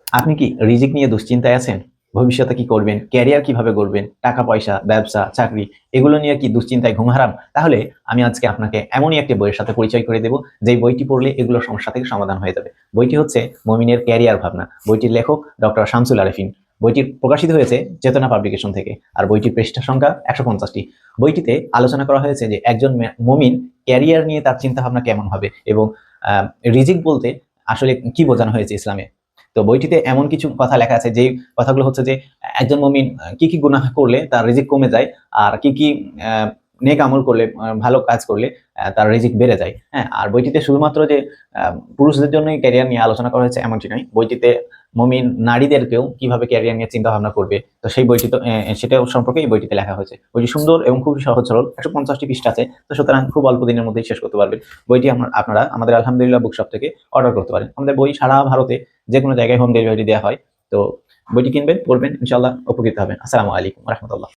আপনি কি রিজিক নিয়ে দুশ্চিন্তায় আছেন? ভবিষ্যতে কি করবেন? ক্যারিয়ার কিভাবে গড়বেন? টাকা-পয়সা, ব্যবসা, চাকরি এগুলো নিয়ে কি দুশ্চিন্তায় ঘুম হারাম? তাহলে আমি আজকে আপনাকে এমনই একটি বইয়ের সাথে পরিচয় করে দেব, যেই বইটি পড়লে এগুলো সমস্যা থেকে সমাধান হয়ে যাবে। বইটি হচ্ছে 'মুমিনের ক্যারিয়ার ভাবনা'। বইটির লেখক ডক্টর শামসুল আরেফিন। বইটি প্রকাশিত হয়েছে চেতনা পাবলিকেশন থেকে। আর বইটির পৃষ্ঠা সংখ্যা ১৫০ টি। বইটিতে আলোচনা করা হয়েছে যে একজন মুমিন ক্যারিয়ার নিয়ে তার চিন্তাভাবনা কেমন হবে এবং আ রিজিক বলতে আসলে কি বোঝানো হয়েছে ইসলামে। তো বইটিতে এমন কিছু কথা লেখা আছে যেই কথাগুলো হচ্ছে যে একজন মুমিন কি গুনাহ করলে তার রিজিক কমে যায় আর কি আ নেক আমল করলে ভালো কাজ করলে তার রিজিক বেড়ে যায়। হ্যাঁ? আর বইটিতে শুধুমাত্র যে আ পুরুষদের জন্যই ক্যারিয়ার নিয়ে আলোচনা করা হয়েছে এমনটি নয়। বইটিতে মুমিন নারীদেরকেও কিভাবে ক্যারিয়ার নিয়ে চিন্তাভাবনা করবে। তো সেই বইটি তো সেটাও সম্পর্কে এই বইটিতে লেখা হয়েছে। বইটি সুন্দর এবং খুবই সহজ সরল। ১৫০ টি পৃষ্ঠা আছে। তো সুতরাং খুব অল্প দিনের মধ্যেই শেষ করতে পারবেন। বইটি আপনারা আমাদের আলহামদুলিল্লাহ বুকশপ থেকে অর্ডার করতে পারেন। আমাদের বই সারা ভারতে যেকোনো জায়গায় হোম ডেলিভারি দেয়া হয়। তো বইটি কিনবেন, পড়বেন, ইনশাআল্লাহ উপকৃত হবেন। আসসালামু আলাইকুম ওয়া রাহমাতুল্লাহ।